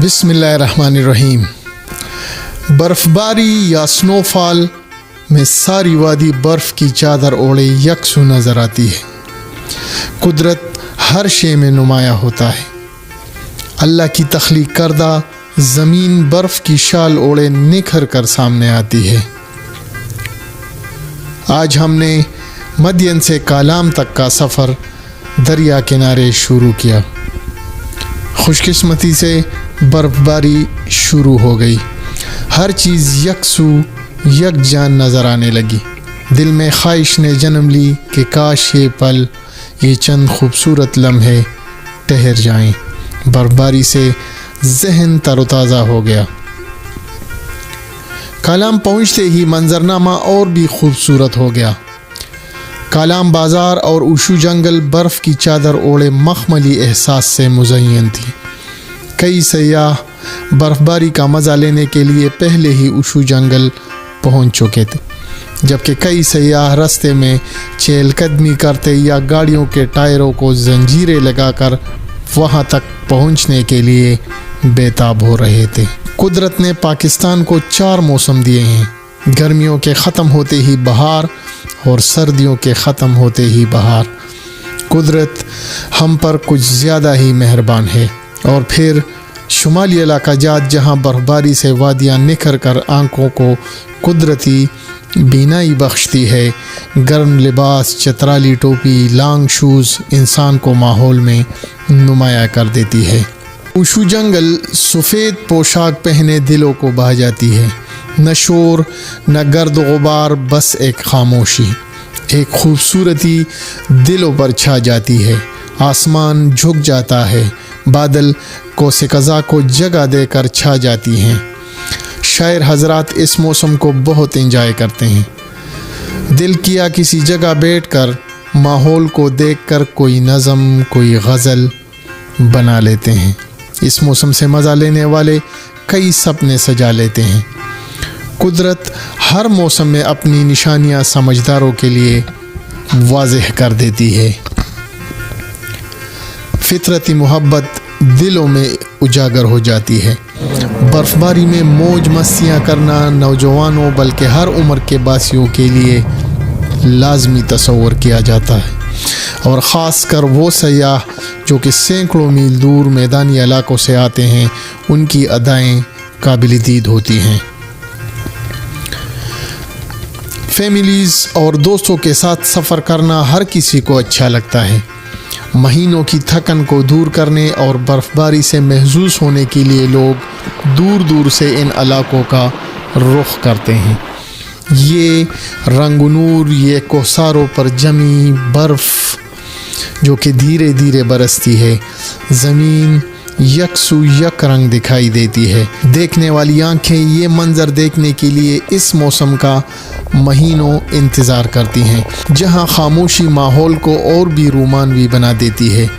बिस्मिल्लाहिर्रहमानिर्रहीम। बर्फ़बारी या स्नोफॉल में सारी वादी बर्फ़ की चादर ओढ़े यकसू नज़र आती है। कुदरत हर शे में नुमाया होता है। अल्लाह की तख्लीक करदा ज़मीन बर्फ़ की शाल ओढ़े निखर कर सामने आती है। आज हमने मदियन से कालाम तक का सफ़र दरिया किनारे शुरू किया। खुशकिस्मती से बर्फ़बारी शुरू हो गई। हर चीज़ यकसू यकजान नज़र आने लगी। दिल में ख्वाहिश ने जन्म ली कि काश ये पल, ये चंद खूबसूरत लम्हे ठहर जाएं। बर्फ़बारी से जहन तरोताज़ा हो गया। कालाम पहुँचते ही मंजरनामा और भी खूबसूरत हो गया। कालाम बाज़ार और उशू जंगल बर्फ़ की चादर ओढ़े मखमली एहसास से मुज़य्यन थी। कई सयाह बर्फ़बारी का मज़ा लेने के लिए पहले ही उशू जंगल पहुंच चुके थे, जबकि कई सयाह रास्ते में चहलकदमी करते या गाड़ियों के टायरों को जंजीरें लगाकर वहां तक पहुंचने के लिए बेताब हो रहे थे। कुदरत ने पाकिस्तान को 4 मौसम दिए हैं। गर्मियों के ख़त्म होते ही बहार और सर्दियों के ख़त्म होते ही बहार। कुदरत हम पर कुछ ज़्यादा ही मेहरबान है। और फिर शुमाली इलाका जात, जहाँ बर्फ़बारी से वादियाँ निखर कर आँखों को कुदरती बीनाई बख्शती है। गर्म लिबास, चतराली टोपी, लॉन्ग शूज़ इंसान को माहौल में नुमाया कर देती है। उशू जंगल सफ़ेद पोशाक पहने दिलों को बहा जाती है। न शोर न गर्द गुबार, बस एक खामोशी, एक खूबसूरती दिलों पर छा जाती है। आसमान झुक जाता है, बादल कोसे कज़ा को जगह देकर छा जाती हैं। शायर हजरात इस मौसम को बहुत एंजॉय करते हैं। दिल किया किसी जगह बैठकर माहौल को देखकर कोई नज़म, कोई गज़ल बना लेते हैं। इस मौसम से मज़ा लेने वाले कई सपने सजा लेते हैं। कुदरत हर मौसम में अपनी निशानियां समझदारों के लिए वाज़ेह कर देती है। फितरती मोहब्बत दिलों में उजागर हो जाती है। बर्फ़बारी में मौज मस्तियाँ करना नौजवानों बल्कि हर उम्र के बासियों के लिए लाजमी तस्वर किया जाता है, और ख़ास कर वो सयाह जो कि सैकड़ों मील दूर मैदानी इलाकों से आते हैं, उनकी अदाएँ काबिल दीद होती हैं। फैमिलीज़ और दोस्तों के साथ सफ़र करना हर किसी को अच्छा लगता है। महीनों की थकन को दूर करने और बर्फ़बारी से महसूस होने के लिए लोग दूर दूर से इन इलाकों का रुख करते हैं। ये रंगनूर, ये कोसारों पर जमी बर्फ़ जो कि धीरे धीरे बरसती है, ज़मीन यकसू यक रंग दिखाई देती है। देखने वाली आंखें ये मंज़र देखने के लिए इस मौसम का महीनों इंतज़ार करती हैं, जहां खामोशी माहौल को और भी रोमानवी बना देती है।